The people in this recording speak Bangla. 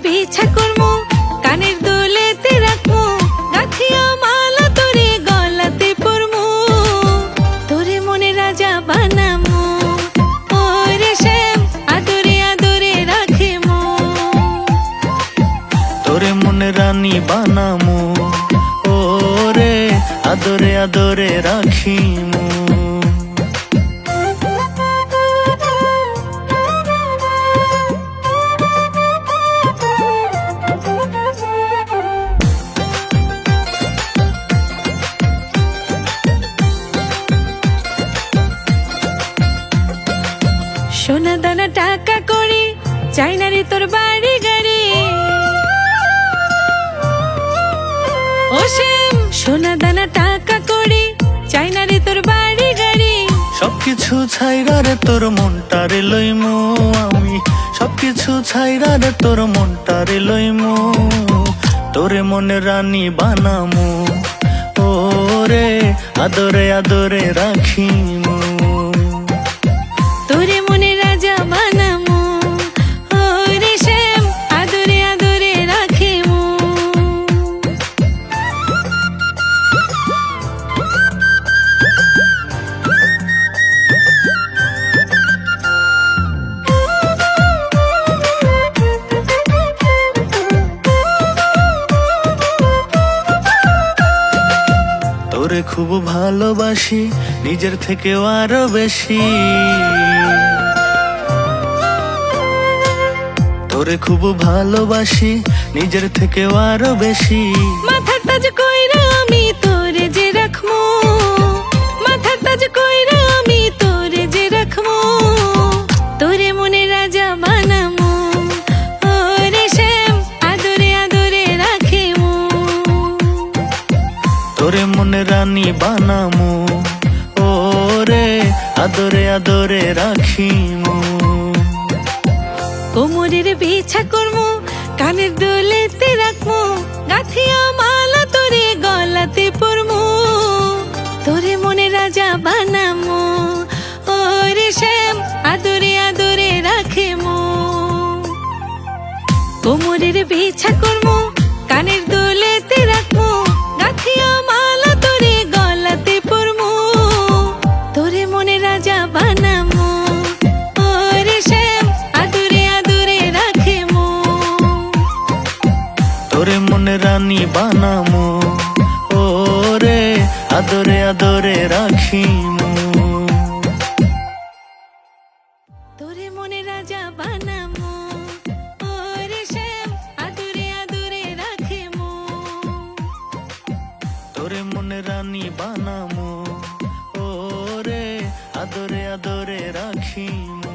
বিছা করমু কানের দুলেতে রাখমু গাথিয়া মালা তোরে গলাতে পরমু তোরে মনে রাজা বানামু ওরে শ্যাম আদরে আদরে রাখিমু তোরে মনে রানী বানামু ওরে আদরে আদরে রাখিমু। সোনা দানা টাকা করি চাই না রে তোর বাড়ি গাড়ি ও শ্যাম সোনা দানা টাকা করি চাই না রে তোর বাড়ি গাড়ি সবকিছু ছাইরা রে তোর মনটারে লইমু আমি সবকিছু ছাইরা রে তোর মনটারে লইমু তোরে মনে রানী বানামু ওরে আদরে আদরে রাখিমু। তোরে মনে রাজা বানামু ওরে শ্যাম আদরে আদরে রাখিমু। তোরে খুব ভালোবাসি নিজের থেকেও আরো বেশি তোরে খুব ভালোবাসি নিজের থেকেও আরো বেশি মাথার তাজ কইরা আমি তোরে যে রাখমু মাথার তাজ কইরা আমি তোরে যে রাখমু তোরে মনে রাজা বানামু ওরে শ্যাম আদরে আদরে রাখিমু তোরে মনে রানী বানামু ওরে আদরে আদরে রাখিমু। কোমরের বিছা করমু কানের দুলেতে রাখমু গাথিয়া মালা তোরে গলাতে পরমু তোরে মনে রাজা বানামু ওরে শ্যাম আদরে আদরে রাখিমু। কোমরের বিছা করমু কানের দুলেতে রাখমু গাথিয়া মালা তোরে গলাতে পরমু তোরে মনে রাজা বানামু ওরে শ্যাম আদরে আদরে রাখিমু। তোরে মনে রানী বানামু ওরে আদরে আদরে রাখিমু। তোরে মনে রাজা বানামু ওরে শ্যাম আদরে আদরে রাখিমু। তোরে মনে রানী বানামু ওরে আদরে আদরে রাখিমু।